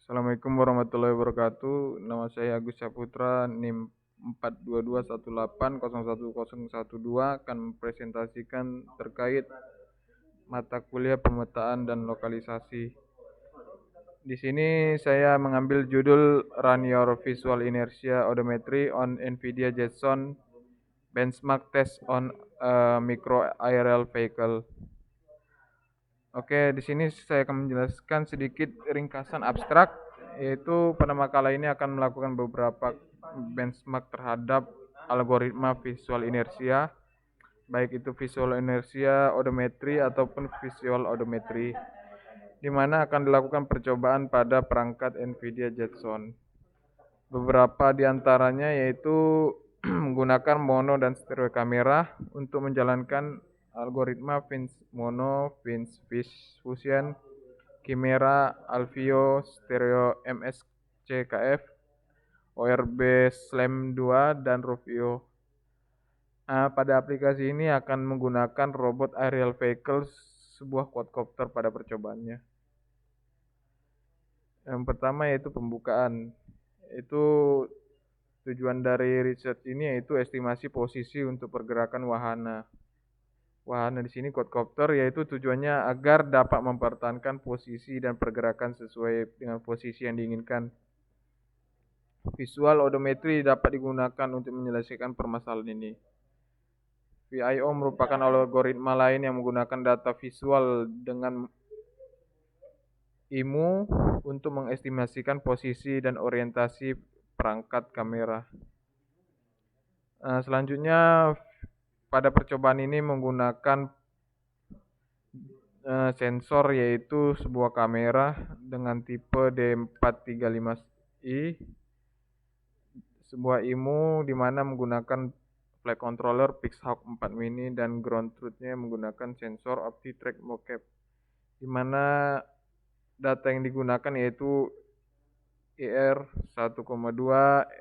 Assalamualaikum warahmatullahi wabarakatuh. Nama saya Agus Saputra, NIM 42218011012 akan mempresentasikan terkait mata kuliah pemetaan dan lokalisasi. Di sini saya mengambil judul Run Your Visual Inertia Odometry on NVIDIA Jetson Benchmark Test on a Micro Aerial Vehicle. Oke, di sini saya akan menjelaskan sedikit ringkasan abstrak, yaitu pada makalah ini akan melakukan beberapa benchmark terhadap algoritma visual inersia, baik itu visual inersia odometri ataupun visual odometri, di mana akan dilakukan percobaan pada perangkat NVIDIA Jetson. Beberapa di antaranya yaitu menggunakan mono dan stereo kamera untuk menjalankan algoritma Fins Mono, Fins Fusion, Chimera, Alveo, Stereo MSCKF, ORB Slam 2, dan Rufio. Pada aplikasi ini akan menggunakan robot aerial vehicle, sebuah quadcopter pada percobaannya. Yang pertama yaitu pembukaan. Itu tujuan dari research ini yaitu estimasi posisi untuk pergerakan wahana. Wahana di sini quadcopter, yaitu tujuannya agar dapat mempertahankan posisi dan pergerakan sesuai dengan posisi yang diinginkan. Visual odometri dapat digunakan untuk menyelesaikan permasalahan ini. VIO merupakan algoritma lain yang menggunakan data visual dengan IMU untuk mengestimasikan posisi dan orientasi perangkat kamera. Selanjutnya, pada percobaan ini menggunakan sensor, yaitu sebuah kamera dengan tipe D435i, sebuah IMU di mana menggunakan flight controller Pixhawk 4 mini, dan ground truth-nya menggunakan sensor OptiTrack mocap, di mana data yang digunakan yaitu IR 1,2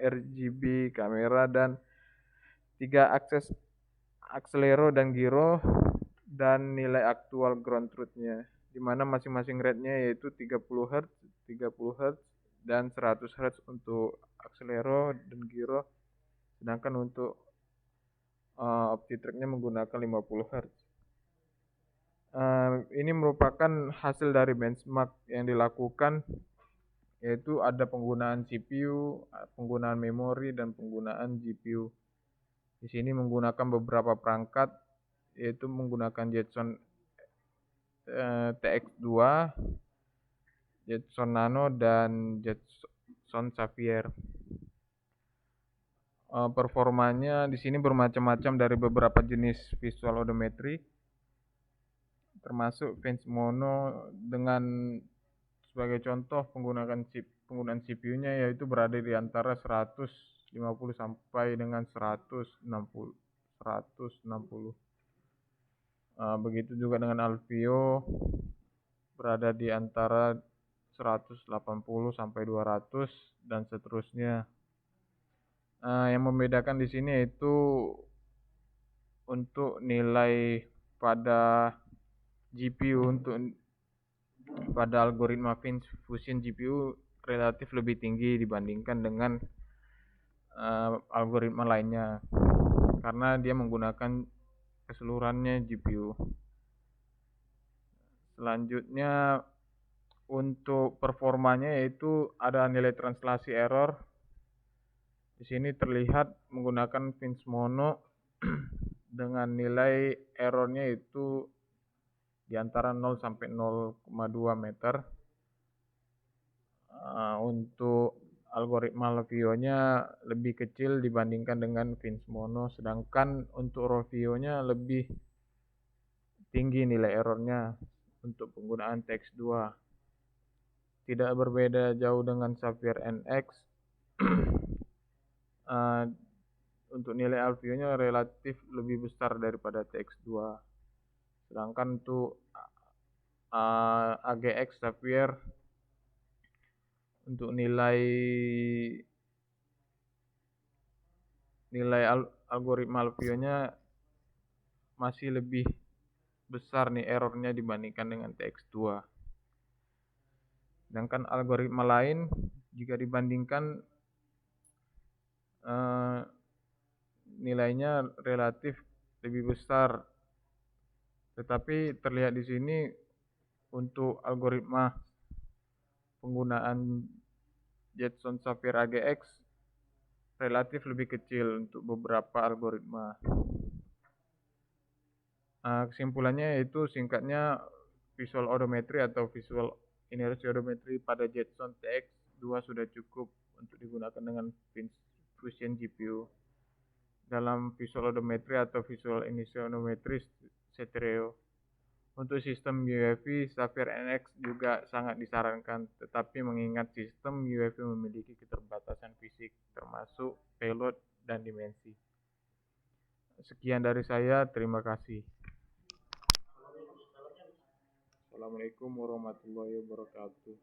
RGB kamera dan 3 akses akselero dan giro, dan nilai aktual ground truth-nya, di mana masing-masing rate-nya yaitu 30 Hz, 30 Hz, dan 100 Hz untuk akselero dan giro, sedangkan untuk OptiTrack-nya menggunakan 50 Hz. Ini merupakan hasil dari benchmark yang dilakukan, yaitu ada penggunaan CPU, penggunaan memori, dan penggunaan GPU. Di sini menggunakan beberapa perangkat, yaitu menggunakan Jetson TX2, Jetson Nano, dan Jetson Xavier. Performanya di sini bermacam-macam dari beberapa jenis visual odometri, termasuk Fins Mono dengan sebagai contoh penggunaan CPU-nya yaitu berada di antara 150 sampai dengan 160. Begitu juga dengan Alveo, berada di antara 180 sampai 200 dan seterusnya. Yang membedakan di sini yaitu untuk nilai pada GPU, untuk pada algoritma Fins Fusion GPU relatif lebih tinggi dibandingkan dengan algoritma lainnya, karena dia menggunakan keseluruhannya GPU. Selanjutnya untuk performanya yaitu ada nilai translasi error. Di sini terlihat menggunakan Fins Mono dengan nilai errornya itu di antara 0 sampai 0,2 meter. Untuk algoritma Alveo-nya lebih kecil dibandingkan dengan Fins Mono, sedangkan untuk Rufio-nya lebih tinggi nilai errornya untuk penggunaan TX2. Tidak berbeda jauh dengan Xavier NX. Untuk nilai Alveo-nya relatif lebih besar daripada TX2. Sedangkan untuk AGX Xavier, untuk nilai algoritma Alveo-nya masih lebih besar nih errornya dibandingkan dengan TX2. Sedangkan algoritma lain jika dibandingkan eh, nilainya relatif lebih besar. Tetapi terlihat di sini untuk algoritma penggunaan Jetson Sapphire AGX relatif lebih kecil untuk beberapa algoritma. Kesimpulannya yaitu singkatnya visual odometry atau visual inertia odometry pada Jetson TX2 sudah cukup untuk digunakan dengan Fusion GPU. Dalam visual odometry atau visual inertia odometry stereo. Untuk sistem UEFI, Sapphire NX juga sangat disarankan, tetapi mengingat sistem UEFI memiliki keterbatasan fisik, termasuk payload dan dimensi. Sekian dari saya, terima kasih. Assalamualaikum warahmatullahi wabarakatuh.